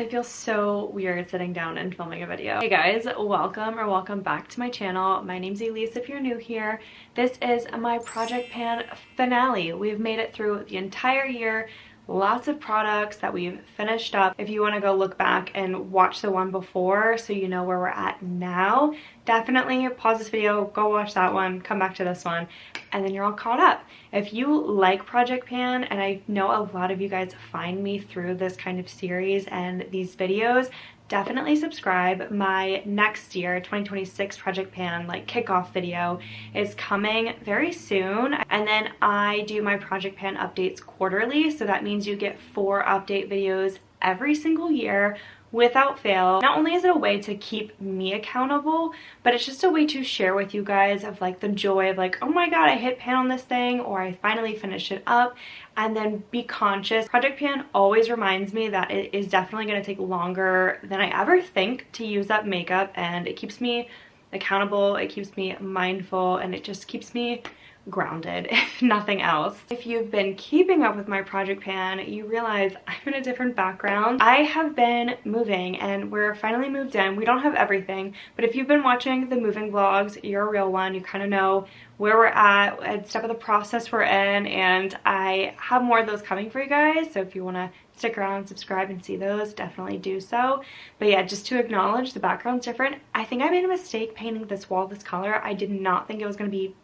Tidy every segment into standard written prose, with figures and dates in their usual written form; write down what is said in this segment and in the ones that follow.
It feels so weird sitting down and filming a video. Hey guys, welcome back to my channel. My name's Elise if you're new here. This is my Project Pan finale. We've made it through the entire year. Lots of products that we've finished up. If you want to go look back and watch the one before so you know where we're at now, definitely pause this video, go watch that one, come back to this one, and then you're all caught up. If you like Project Pan, and I know a lot of you guys find me through this kind of series and these videos, definitely subscribe. My next year 2026 Project Pan like kickoff video is coming very soon, and then I do my Project Pan updates quarterly, so that means you get 4 update videos every single year without fail. Not only is it a way to keep me accountable, but it's just a way to share with you guys of like the joy of like, oh my god, I hit pan on this thing, or I finally finished it up, and then be conscious. Project Pan always reminds me that it is definitely going to take longer than I ever think to use up makeup, and it keeps me accountable, it keeps me mindful, and it just keeps me grounded, if nothing else. If you've been keeping up with my Project Pan, you realize I'm in a different background. I have been moving and we're finally moved in. We don't have everything, but if you've been watching the moving vlogs, you're a real one. You kind of know where we're at step of the process we're in, and I have more of those coming for you guys, so if you want to stick around, subscribe, and see those, definitely do so. But yeah, just to acknowledge the background's different. I think I made a mistake painting this wall this color. I did not think it was going to be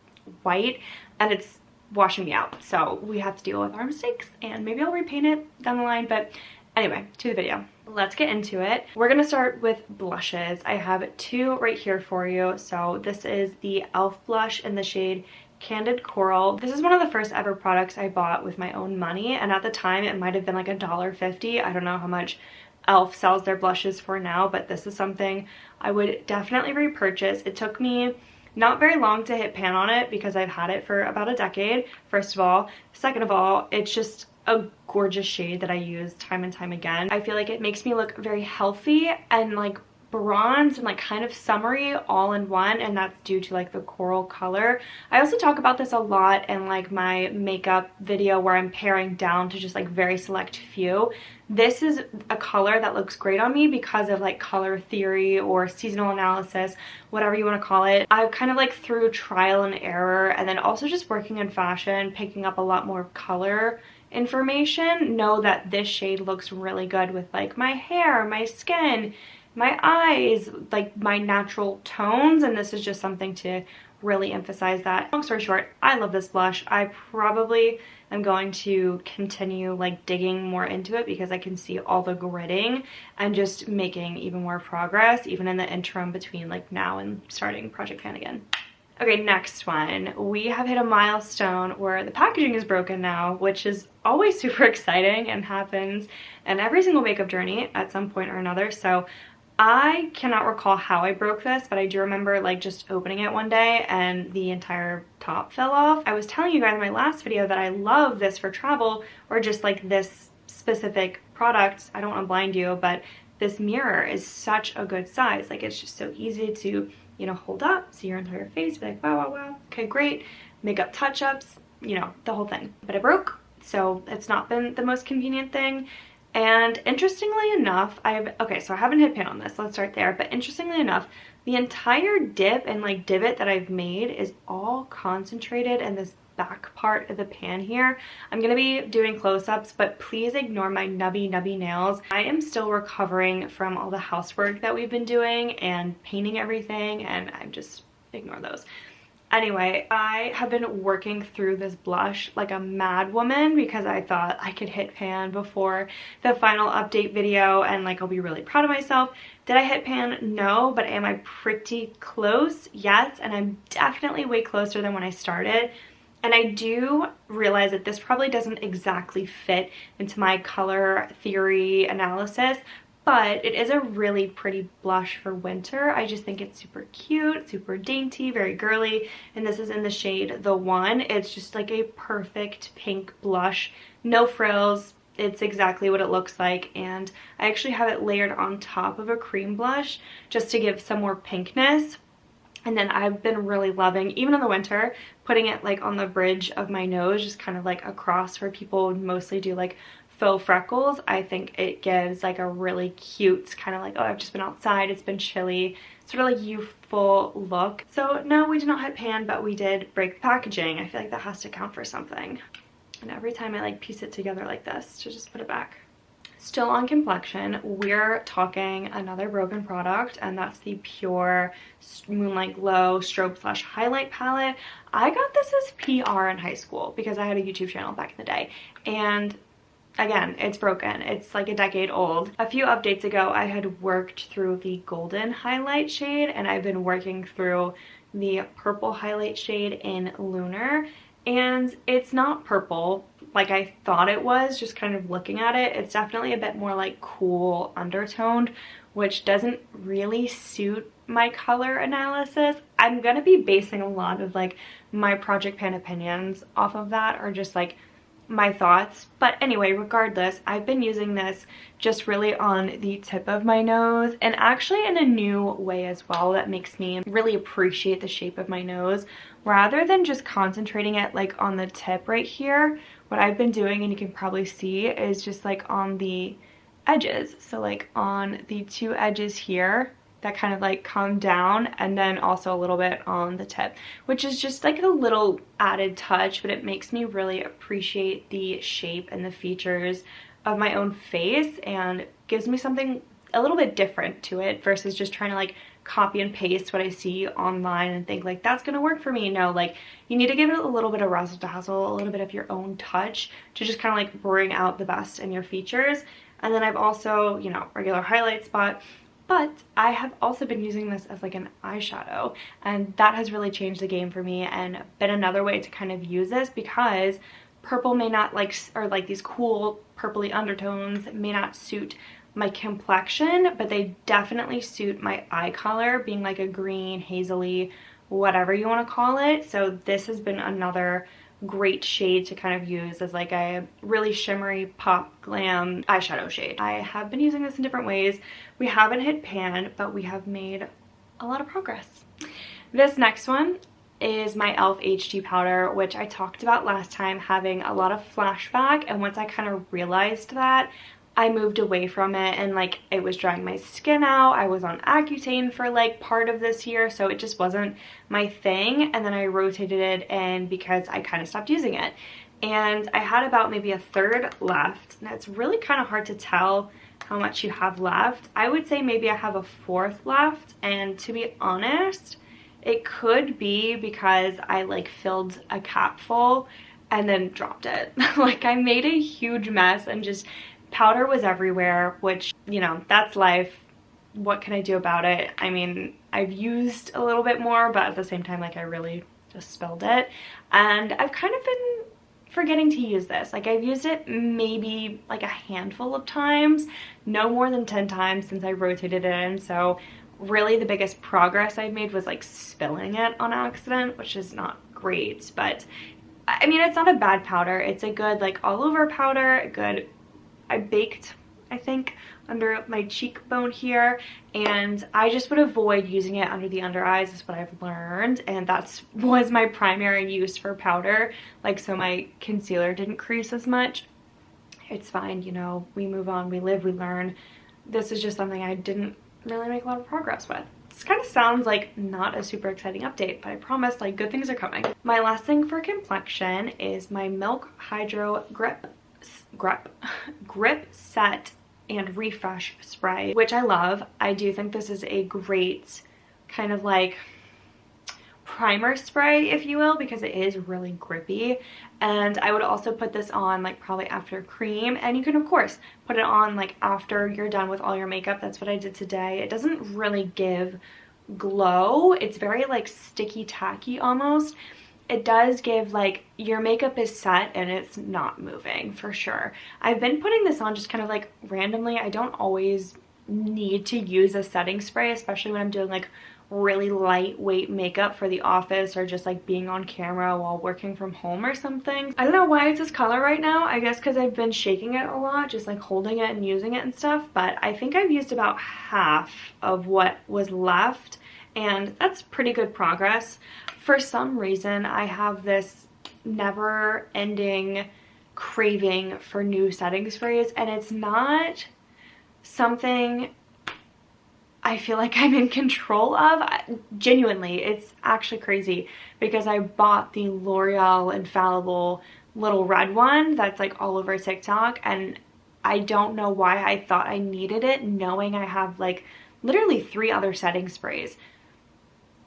white, and it's washing me out, so we have to deal with our mistakes, and maybe I'll repaint it down the line. But anyway, to the video, let's get into it. We're gonna start with blushes. I have 2 right here for you. So this is the e.l.f. blush in the shade Candid Coral. This is one of the first ever products I bought with my own money, and at the time it might have been like $1.50. I don't know how much e.l.f. sells their blushes for now, but this is something I would definitely repurchase. It took me not very long to hit pan on it because I've had it for about a decade, first of all. Second of all, it's just a gorgeous shade that I use time and time again. I feel like it makes me look very healthy and like bronze and like kind of summery all in one, and that's due to like the coral color. I also talk about this a lot in like my makeup video where I'm paring down to just like very select few. This is a color that looks great on me because of like color theory or seasonal analysis, whatever you want to call it. I've kind of like through trial and error, and then also just working in fashion, picking up a lot more color information, know that this shade looks really good with like my hair, my skin, my eyes, like my natural tones, and this is just something to really emphasize that. Long story short, I love this blush. I probably am going to continue like digging more into it because I can see all the gritting and just making even more progress even in the interim between like now and starting Project Pan again. Okay, next one. We have hit a milestone where the packaging is broken now, which is always super exciting and happens in every single makeup journey at some point or another. So I cannot recall how I broke this, but I do remember like just opening it one day and the entire top fell off. I was telling you guys in my last video that I love this for travel, or just like this specific product. I don't want to blind you, but this mirror is such a good size. Like it's just so easy to, you know, hold up, see your entire face, be like, wow, wow, wow, okay, great. Makeup touch-ups, you know, the whole thing. But it broke, so it's not been the most convenient thing. And interestingly enough, okay, so I haven't hit pan on this, let's start there, but interestingly enough, the entire dip and like divot that I've made is all concentrated in this back part of the pan here. I'm gonna be doing close-ups, but please ignore my nubby nails. I am still recovering from all the housework that we've been doing and painting everything, and I'm just ignore those. Anyway, I have been working through this blush like a mad woman because I thought I could hit pan before the final update video and like I'll be really proud of myself. Did I hit pan? No, but am I pretty close? Yes, and I'm definitely way closer than when I started. And I do realize that this probably doesn't exactly fit into my color theory analysis, but it is a really pretty blush for winter. I just think it's super cute, super dainty, very girly, and this is in the shade The One. It's just like a perfect pink blush, no frills. It's exactly what it looks like, and I actually have it layered on top of a cream blush just to give some more pinkness. And then I've been really loving, even in the winter, putting it like on the bridge of my nose, just kind of like across where people mostly do like faux freckles, I think it gives like a really cute kind of like, oh, I've just been outside, it's been chilly, sort of like youthful look. So no, we did not hit pan, but we did break the packaging. I feel like that has to count for something. And every time I like piece it together like this to just put it back. Still on complexion, we're talking another Broken product, and that's the Pure Moonlight Glow Strobe Flush Highlight Palette. I got this as PR in high school because I had a YouTube channel back in the day, and again, it's broken. It's like a decade old. A few updates ago, I had worked through the golden highlight shade, and I've been working through the purple highlight shade in Lunar, and it's not purple like I thought it was, just kind of looking at it. It's definitely a bit more like cool undertoned, which doesn't really suit my color analysis. I'm gonna be basing a lot of like my project pan opinions off of that, or just like my thoughts. But anyway, regardless, I've been using this just really on the tip of my nose, and actually in a new way as well that makes me really appreciate the shape of my nose. Rather than just concentrating it like on the tip right here, what I've been doing, and you can probably see, is just like on the edges. So like on the two edges here that kind of like come down, and then also a little bit on the tip, which is just like a little added touch, but it makes me really appreciate the shape and the features of my own face, and gives me something a little bit different to it versus just trying to like copy and paste what I see online and think like that's gonna work for me. No, like you need to give it a little bit of razzle dazzle, a little bit of your own touch to just kind of like bring out the best in your features. And then I've also, you know, regular highlight spot, but I have also been using this as like an eyeshadow, and that has really changed the game for me and been another way to kind of use this, because purple may not like, or like these cool purpley undertones may not suit my complexion, but they definitely suit my eye color, being like a green, hazily, whatever you want to call it. So this has been another great shade to kind of use as like a really shimmery pop glam eyeshadow shade. I have been using this in different ways. We haven't hit pan, but we have made a lot of progress. This next one is my e.l.f. HD powder, which I talked about last time having a lot of flashback, and once I kind of realized that, I moved away from it, and like it was drying my skin out. I was on Accutane for like part of this year, so it just wasn't my thing. And then I rotated it in because I kind of stopped using it, and I had about maybe a third left, and it's really kind of hard to tell how much you have left. I would say maybe I have a fourth left, and to be honest, it could be because I like filled a cap full and then dropped it. Like I made a huge mess and just powder was everywhere, which, you know, that's life. What can I do about it? I mean, I've used a little bit more, but at the same time, like I really just spilled it. And I've kind of been forgetting to use this. Like I've used it maybe like a handful of times, no more than 10 times since I rotated it in. So really the biggest progress I've made was like spilling it on accident, which is not great. But I mean, it's not a bad powder. It's a good like all over powder, a good, I baked, I think, under my cheekbone here, and I just would avoid using it under the under eyes is what I've learned, and that's was my primary use for powder, like so my concealer didn't crease as much. It's fine, you know, we move on, we live, we learn. This is just something I didn't really make a lot of progress with. This kind of sounds like not a super exciting update, but I promise like good things are coming. My last thing for complexion is my Milk Hydro Grip Set and Refresh Spray, which I love. I do think this is a great kind of like primer spray, if you will, because it is really grippy. And I would also put this on like probably after cream, and you can of course put it on like after you're done with all your makeup. That's what I did today. It doesn't really give glow. It's very like sticky tacky almost. It does give like your makeup is set and it's not moving for sure. I've been putting this on just kind of like randomly. I don't always need to use a setting spray, especially when I'm doing like really lightweight makeup for the office or just like being on camera while working from home or something. I don't know why it's this color right now. I guess because I've been shaking it a lot, just like holding it and using it and stuff, but I think I've used about half of what was left, and that's pretty good progress. For some reason, I have this never-ending craving for new setting sprays, and it's not something I feel like I'm in control of. Genuinely, it's actually crazy because I bought the L'Oreal Infallible little red one that's like all over TikTok, and I don't know why I thought I needed it, knowing I have like literally 3 other setting sprays.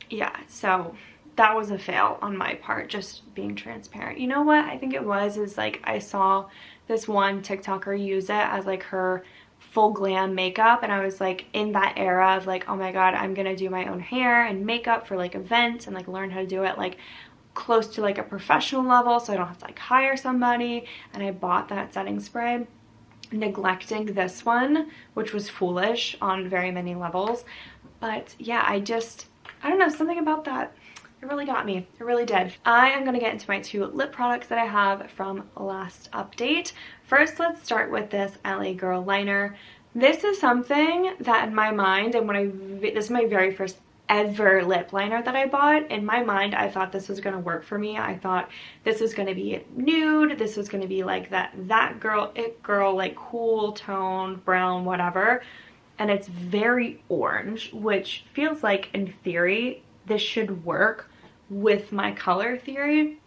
Yeah, so that was a fail on my part, just being transparent. You know what I think it was is like I saw this one TikToker use it as like her full glam makeup, and I was like in that era of like, oh my god, I'm gonna do my own hair and makeup for like events and like learn how to do it like close to like a professional level so I don't have to like hire somebody. And I bought that setting spray, neglecting this one, which was foolish on very many levels. But yeah, I don't know, something about that, it really got me. It really did. I am going to get into my 2 lip products that I have from last update. First, let's start with this LA Girl liner. This is something that in my mind, and this is my very first ever lip liner that I bought. In my mind, I thought this was going to work for me. I thought this was going to be nude. This was going to be like that girl, it girl, like cool tone, brown, whatever. And it's very orange, which feels like in theory, this should work with my color theory.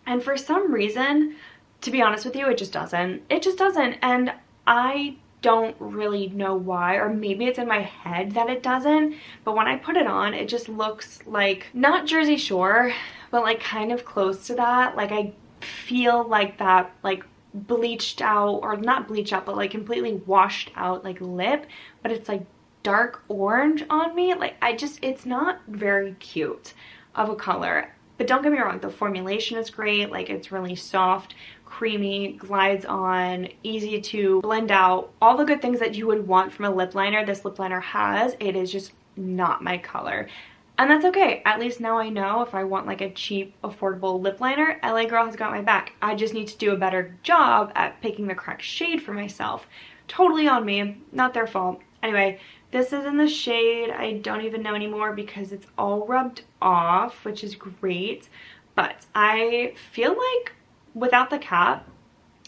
And for some reason, to be honest with you, it just doesn't. It just doesn't. And I don't really know why, or maybe it's in my head that it doesn't, but when I put it on, it just looks like, not Jersey Shore, but like kind of close to that. Like I feel like that like bleached out, or not bleached out, but like completely washed out like lip, but it's like dark orange on me. Like it's not very cute of a color. But don't get me wrong, the formulation is great. Like it's really soft, creamy, glides on, easy to blend out, all the good things that you would want from a lip liner. This lip liner has. It is just not my color, and that's okay. At least now I know if I want like a cheap, affordable lip liner, LA Girl has got my back. I just need to do a better job at picking the correct shade for myself. Totally on me, not their fault. Anyway, this is in the shade I don't even know anymore because it's all rubbed off, which is great. But I feel like without the cap,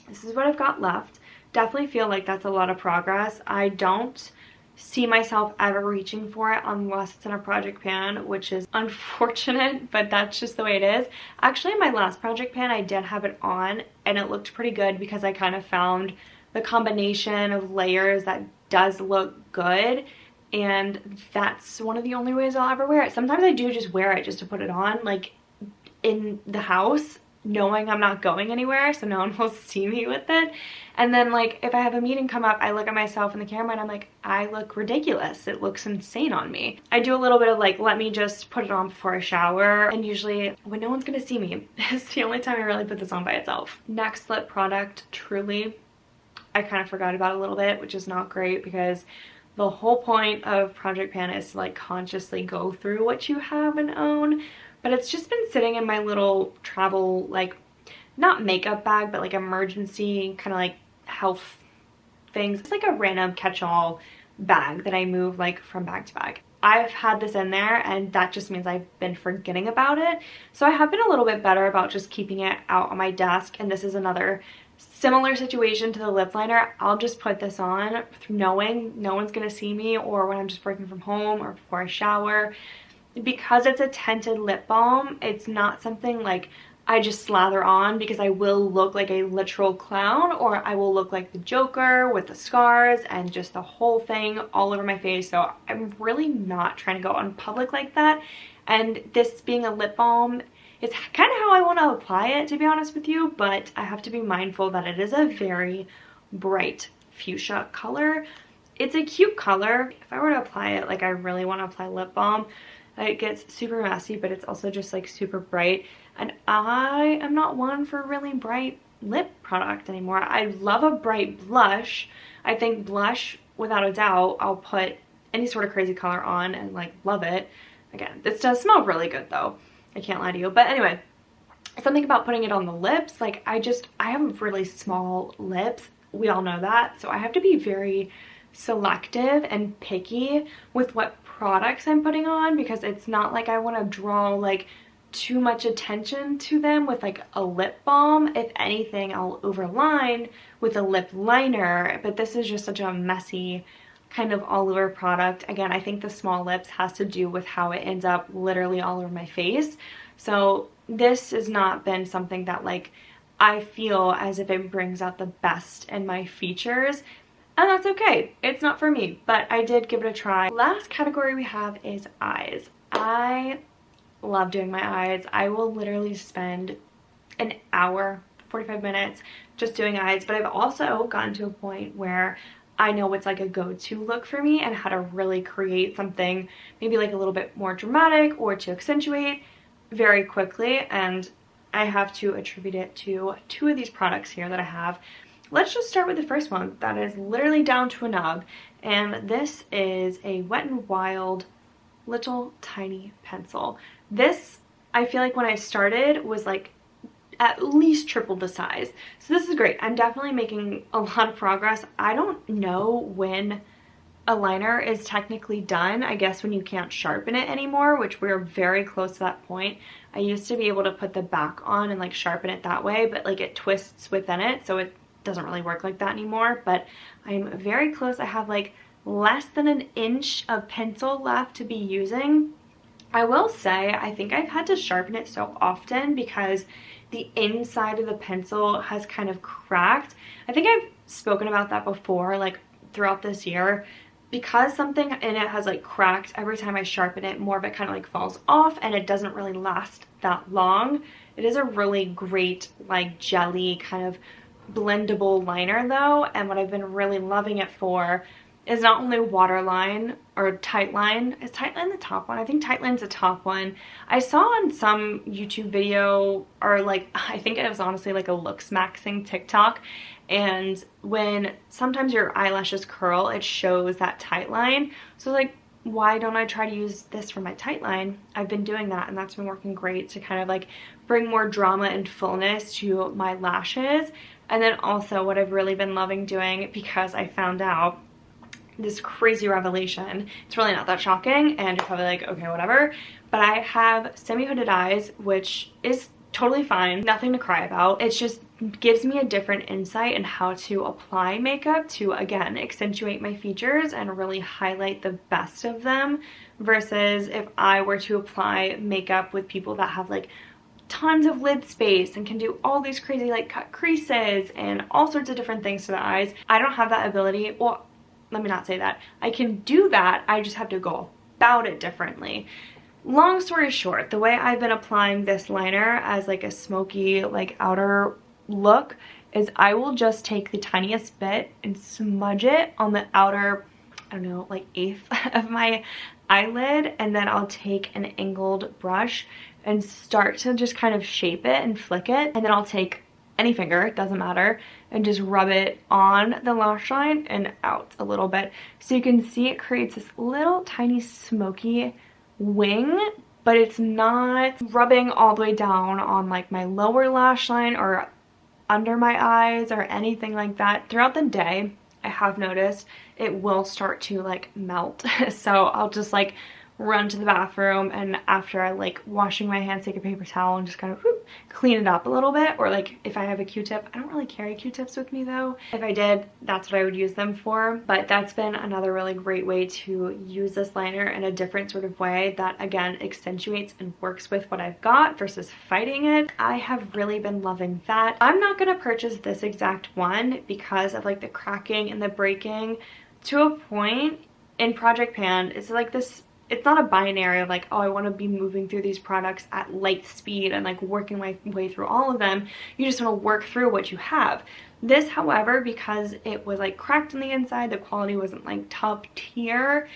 this is what I've got left. Definitely feel like that's a lot of progress. I don't see myself ever reaching for it unless it's in a project pan, which is unfortunate, but that's just the way it is. Actually, my last project pan, I did have it on and it looked pretty good because I kind of found the combination of layers that does look good, and that's one of the only ways I'll ever wear it. Sometimes I do just wear it just to put it on, like in the house, knowing I'm not going anywhere so no one will see me with it. And then like if I have a meeting come up, I look at myself in the camera and I'm like, I look ridiculous. It looks insane on me. I do a little bit of like, let me just put it on before I shower, and usually when no one's gonna see me, it's the only time I really put this on by itself. Next lip product, Truly. I kind of forgot about it a little bit, which is not great because the whole point of Project Pan is to like consciously go through what you have and own. But it's just been sitting in my little travel, like not makeup bag, but like emergency kind of like health things. It's like a random catch-all bag that I move like from bag to bag. I've had this in there and that just means I've been forgetting about it. So I have been a little bit better about just keeping it out on my desk, and this is another similar situation to the lip liner. I'll just put this on knowing no one's gonna see me, or when I'm just working from home or before I shower. Because it's a tinted lip balm, it's not something like I just slather on because I will look like a literal clown, or I will look like the Joker with the scars and just the whole thing all over my face. So I'm really not trying to go out in public like that. And this being a lip balm, it's kind of how I want to apply it, to be honest with you, but I have to be mindful that it is a very bright fuchsia color. It's a cute color. If I were to apply it like I really want to apply lip balm, it gets super messy, but it's also just like super bright. And I am not one for really bright lip product anymore. I love a bright blush. I think blush, without a doubt, I'll put any sort of crazy color on and like love it. Again, this does smell really good though. I can't lie to you. But anyway, something about putting it on the lips, like I have really small lips. We all know that. So I have to be very selective and picky with what products I'm putting on, because it's not like I want to draw like too much attention to them with like a lip balm. If anything, I'll overline with a lip liner, but this is just such a messy kind of all over product. Again, I think the small lips has to do with how it ends up literally all over my face. So this has not been something that like I feel as if it brings out the best in my features, and that's okay. It's not for me, but I did give it a try. Last category we have is eyes. I love doing my eyes. I will literally spend an hour, 45 minutes just doing eyes, but I've also gotten to a point where I know what's like a go-to look for me and how to really create something maybe like a little bit more dramatic or to accentuate very quickly, and I have to attribute it to two of these products here that I have. Let's just start with the first one that is literally down to a nub, and this is a Wet n Wild little tiny pencil. This, I feel like when I started was like at least triple the size. So this is great. I'm definitely making a lot of progress. I don't know when a liner is technically done. I guess when you can't sharpen it anymore, which we're very close to that point. I used to be able to put the back on and like sharpen it that way, but like it twists within it, so it doesn't really work like that anymore. But I'm very close. I have like less than an inch of pencil left to be using. I will say I think I've had to sharpen it so often because the inside of the pencil has kind of cracked. I think I've spoken about that before, like throughout this year. Because something in it has like cracked, every time I sharpen it, more of it kind of like falls off and it doesn't really last that long. It is a really great like jelly kind of blendable liner though, and what I've been really loving it for is not only waterline or tightline. Is tightline the top one? I think tightline's the top one. I saw on some YouTube video, or like I think it was honestly like a looks maxing TikTok, and when sometimes your eyelashes curl, it shows that tight line. So like, why don't I try to use this for my tight line? I've been doing that, and that's been working great to kind of like bring more drama and fullness to my lashes. And then also what I've really been loving doing, because I found out this crazy revelation, it's really not that shocking and you're probably like, okay, whatever, but I have semi-hooded eyes, which is totally fine, nothing to cry about. It just gives me a different insight in how to apply makeup to, again, accentuate my features and really highlight the best of them, versus if I were to apply makeup with people that have like tons of lid space and can do all these crazy like cut creases and all sorts of different things to the eyes. I don't have that ability. Well, let me not say that. I can do that, I just have to go about it differently. Long story short, the way I've been applying this liner as like a smoky like outer look is I will just take the tiniest bit and smudge it on the outer, I don't know, like eighth of my eyelid, and then I'll take an angled brush and start to just kind of shape it and flick it, and then I'll take any finger, it doesn't matter, and just rub it on the lash line and out a little bit. So you can see it creates this little tiny smoky wing, but it's not rubbing all the way down on like my lower lash line or under my eyes or anything like that. Throughout the day, I have noticed it will start to like melt. So I'll just like run to the bathroom, and after I like washing my hands, take a paper towel and just kind of clean it up a little bit. Or like if I have a Q-tip, I don't really carry Q-tips with me though. If I did, that's what I would use them for. But that's been another really great way to use this liner in a different sort of way that again accentuates and works with what I've got versus fighting it. I have really been loving that. I'm not gonna purchase this exact one because of like the cracking and the breaking. To a point in Project Pan, it's like this, it's not a binary of like, oh, I want to be moving through these products at light speed and like working my way through all of them. You just want to work through what you have. This, however, because it was like cracked on the inside, the quality wasn't like top tier,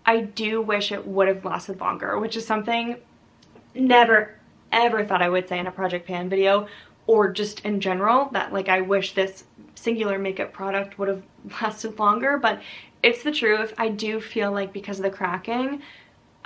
I do wish it would have lasted longer, which is something never ever thought I would say in a Project Pan video, or just in general, that like I wish this singular makeup product would have lasted longer. But it's the truth. I do feel like because of the cracking,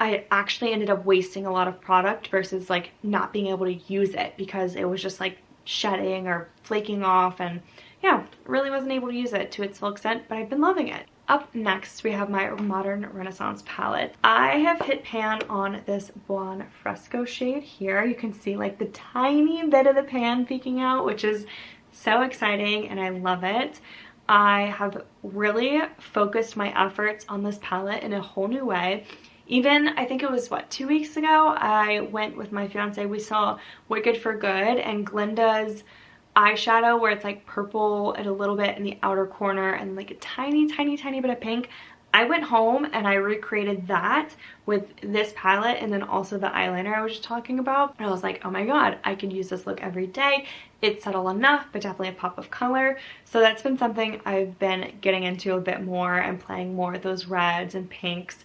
I actually ended up wasting a lot of product versus like not being able to use it because it was just like shedding or flaking off, and yeah, really wasn't able to use it to its full extent, but I've been loving it. Up next, we have my Modern Renaissance palette. I have hit pan on this Blonde Fresco shade here. You can see like the tiny bit of the pan peeking out, which is so exciting and I love it. I have really focused my efforts on this palette in a whole new way. Even, I think it was, what, 2 weeks ago, I went with my fiance, we saw Wicked for Good, and Glinda's eyeshadow, where it's like purple and a little bit in the outer corner and like a tiny, tiny, tiny bit of pink. I went home and I recreated that with this palette and then also the eyeliner I was just talking about. And I was like, oh my god, I could use this look every day. It's subtle enough, but definitely a pop of color. So that's been something I've been getting into a bit more and playing more with those reds and pinks.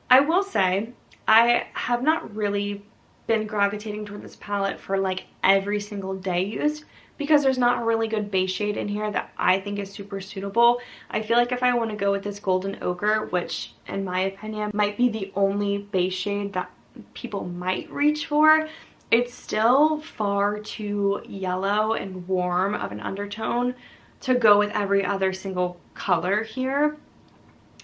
I will say, I have not really been gravitating toward this palette for like every single day use, because there's not a really good base shade in here that I think is super suitable. I feel like if I want to go with this Golden Ochre, which in my opinion might be the only base shade that people might reach for, it's still far too yellow and warm of an undertone to go with every other single color here.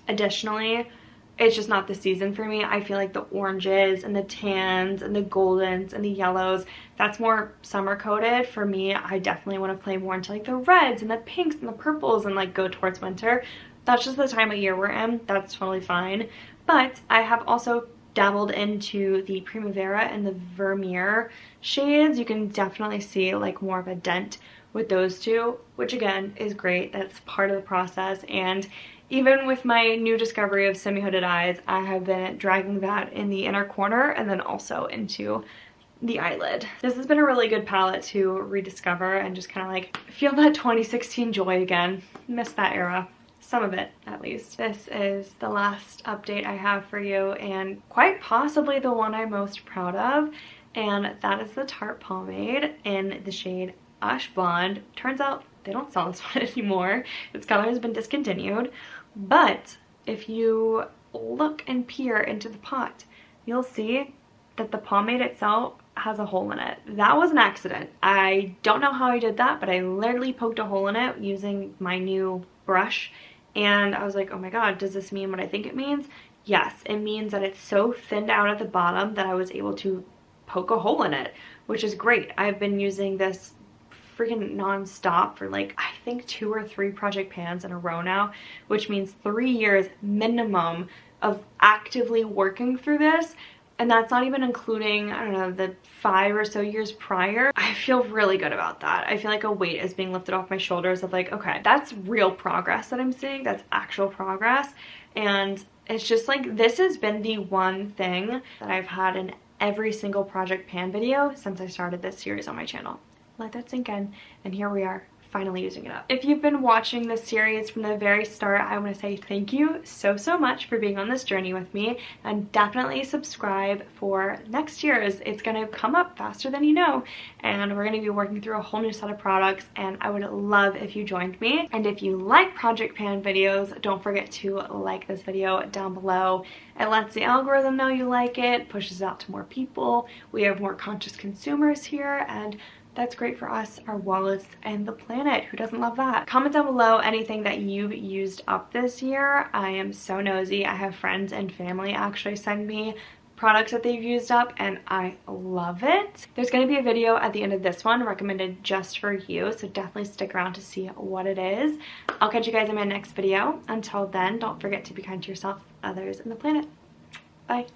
Additionally, it's just not the season for me. I feel like the oranges and the tans and the goldens and the yellows, that's more summer coated. For me, I definitely want to play more into like the reds and the pinks and the purples and like go towards winter. That's just the time of year we're in. That's totally fine. But I have also dabbled into the Primavera and the Vermeer shades. You can definitely see like more of a dent with those two, which again is great. That's part of the process. And even with my new discovery of semi-hooded eyes, I have been dragging that in the inner corner and then also into the eyelid. This has been a really good palette to rediscover and just kind of like feel that 2016 joy again. Miss that era. Some of it, at least. This is the last update I have for you, and quite possibly the one I'm most proud of, and that is the Tarte pomade in the shade Ash Blonde. Turns out they don't sell this one anymore. Its color has been discontinued. But if you look and peer into the pot, you'll see that the pomade itself has a hole in it. That was an accident. I don't know how I did that, but I literally poked a hole in it using my new brush. And I was like, oh my god, does this mean what I think it means? Yes, it means that it's so thinned out at the bottom that I was able to poke a hole in it, which is great. I've been using this freaking non-stop for like I think 2 or 3 project pans in a row now, which means 3 years minimum of actively working through this, and that's not even including, I don't know, the 5 or so years prior. I feel really good about that. I feel like a weight is being lifted off my shoulders of like, okay, that's real progress that I'm seeing. That's actual progress. And it's just like, this has been the one thing that I've had in every single project pan video since I started this series on my channel. Let that sink in, and here we are, finally using it up. If you've been watching this series from the very start, I want to say thank you so much for being on this journey with me, and definitely subscribe for next year's. It's going to come up faster than you know, and we're going to be working through a whole new set of products, and I would love if you joined me. And if you like project pan videos, don't forget to like this video down below. It lets the algorithm know you like it, pushes it out to more people. We have more conscious consumers here, and that's great for us, our wallets, and the planet. Who doesn't love that? Comment down below anything that you've used up this year. I am so nosy. I have friends and family actually send me products that they've used up, and I love it. There's going to be a video at the end of this one recommended just for you, so definitely stick around to see what it is. I'll catch you guys in my next video. Until then, don't forget to be kind to yourself, others, and the planet. Bye.